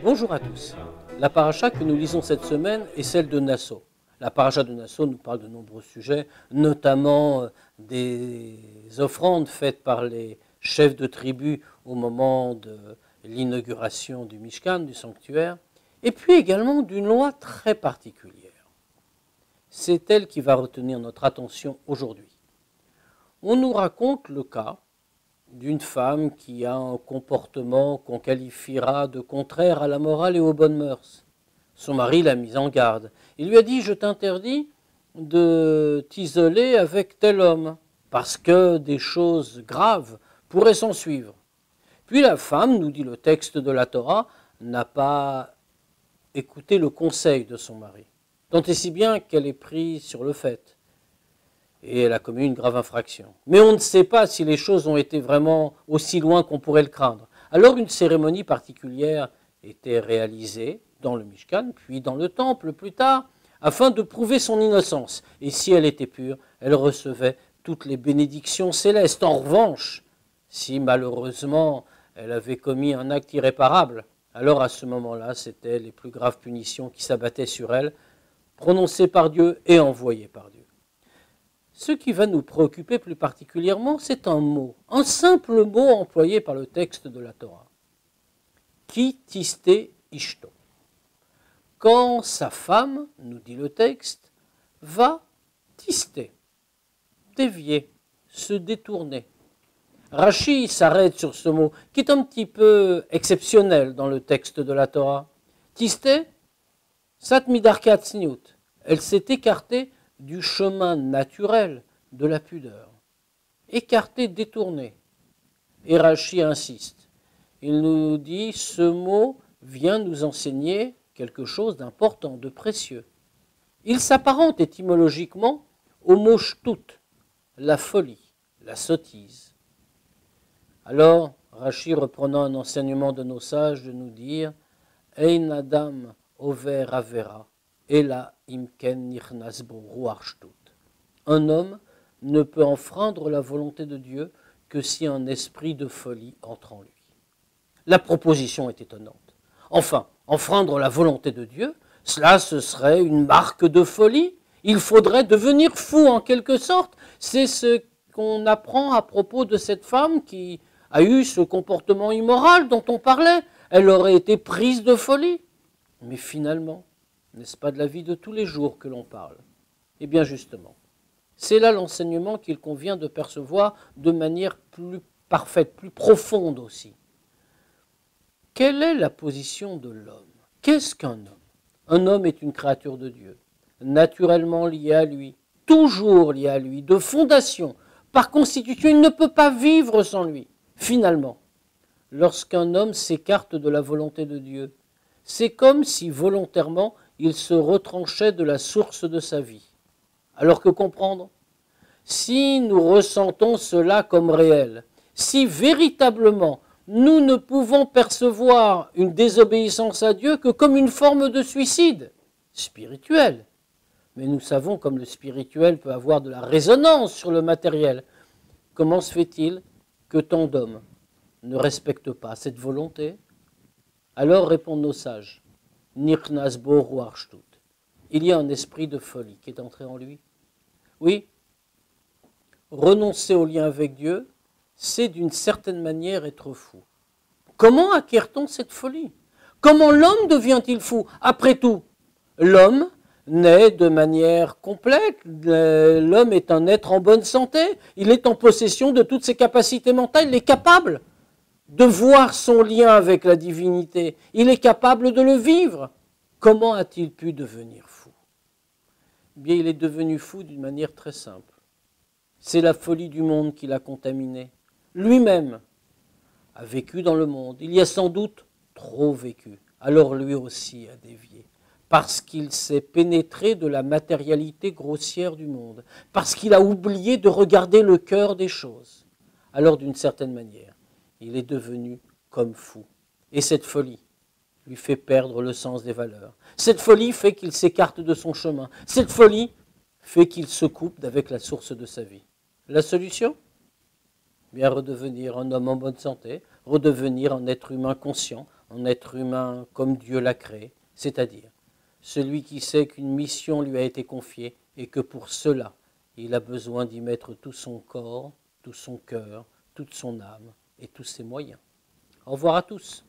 Bonjour à tous. La paracha que nous lisons cette semaine est celle de Nasso. La paracha de Nasso nous parle de nombreux sujets, notamment des offrandes faites par les chefs de tribu au moment de l'inauguration du Mishkan, du sanctuaire, et puis également d'une loi très particulière. C'est elle qui va retenir notre attention aujourd'hui. On nous raconte le cas d'une femme qui a un comportement qu'on qualifiera de contraire à la morale et aux bonnes mœurs. Son mari l'a mise en garde. Il lui a dit « Je t'interdis de t'isoler avec tel homme, parce que des choses graves pourraient s'en suivre. » Puis la femme, nous dit le texte de la Torah, n'a pas écouté le conseil de son mari, tant et si bien qu'elle est prise sur le fait. Et elle a commis une grave infraction. Mais on ne sait pas si les choses ont été vraiment aussi loin qu'on pourrait le craindre. Alors une cérémonie particulière était réalisée dans le Mishkan, puis dans le temple plus tard, afin de prouver son innocence. Et si elle était pure, elle recevait toutes les bénédictions célestes. En revanche, si malheureusement elle avait commis un acte irréparable, alors à ce moment-là, c'était les plus graves punitions qui s'abattaient sur elle, prononcées par Dieu et envoyées par Dieu. Ce qui va nous préoccuper plus particulièrement, c'est un mot, un simple mot employé par le texte de la Torah. Ki tisté ishto. Quand sa femme, nous dit le texte, va tister, dévier, se détourner. Rashi s'arrête sur ce mot, qui est un petit peu exceptionnel dans le texte de la Torah. Tister, sat midarka tzniut. Elle s'est écartée du chemin naturel de la pudeur, écarté, détourné. Et Rashi insiste. Il nous dit, ce mot vient nous enseigner quelque chose d'important, de précieux. Il s'apparente étymologiquement au mot shtut, la folie, la sottise. Alors, Rashi, reprenant un enseignement de nos sages, de nous dire, Ein adam over avera, ela imken nichnas bo ruach shtut. Un homme ne peut enfreindre la volonté de Dieu que si un esprit de folie entre en lui. La proposition est étonnante. Enfin, enfreindre la volonté de Dieu, cela ce serait une marque de folie. Il faudrait devenir fou en quelque sorte. C'est ce qu'on apprend à propos de cette femme qui a eu ce comportement immoral dont on parlait. Elle aurait été prise de folie. Mais finalement, n'est-ce pas de la vie de tous les jours que l'on parle? Eh bien justement, c'est là l'enseignement qu'il convient de percevoir de manière plus parfaite, plus profonde aussi. Quelle est la position de l'homme? Qu'est-ce qu'un homme? Un homme est une créature de Dieu, naturellement liée à lui, toujours liée à lui, de fondation. Par constitution, il ne peut pas vivre sans lui. Finalement, lorsqu'un homme s'écarte de la volonté de Dieu, c'est comme si volontairement il se retranchait de la source de sa vie. Alors que comprendre? Si nous ressentons cela comme réel, si véritablement nous ne pouvons percevoir une désobéissance à Dieu que comme une forme de suicide spirituel, mais nous savons comme le spirituel peut avoir de la résonance sur le matériel, comment se fait-il que tant d'hommes ne respectent pas cette volonté? Alors répondent nos sages, Nichnas bo ruach shtut. Il y a un esprit de folie qui est entré en lui. Oui, renoncer au lien avec Dieu, c'est d'une certaine manière être fou. Comment acquiert-on cette folie? Comment l'homme devient-il fou? Après tout, l'homme naît de manière complète, l'homme est un être en bonne santé, il est en possession de toutes ses capacités mentales, il est capable de voir son lien avec la divinité, il est capable de le vivre. Comment a-t-il pu devenir fou? Eh bien, il est devenu fou d'une manière très simple. C'est la folie du monde qui l'a contaminé. Lui-même a vécu dans le monde. Il y a sans doute trop vécu. Alors lui aussi a dévié. Parce qu'il s'est pénétré de la matérialité grossière du monde. Parce qu'il a oublié de regarder le cœur des choses. Alors d'une certaine manière, il est devenu comme fou. Et cette folie lui fait perdre le sens des valeurs. Cette folie fait qu'il s'écarte de son chemin. Cette folie fait qu'il se coupe avec la source de sa vie. La solution? Bien redevenir un homme en bonne santé, redevenir un être humain conscient, en être humain comme Dieu l'a créé, c'est-à-dire celui qui sait qu'une mission lui a été confiée et que pour cela, il a besoin d'y mettre tout son corps, tout son cœur, toute son âme et tous ses moyens. Au revoir à tous.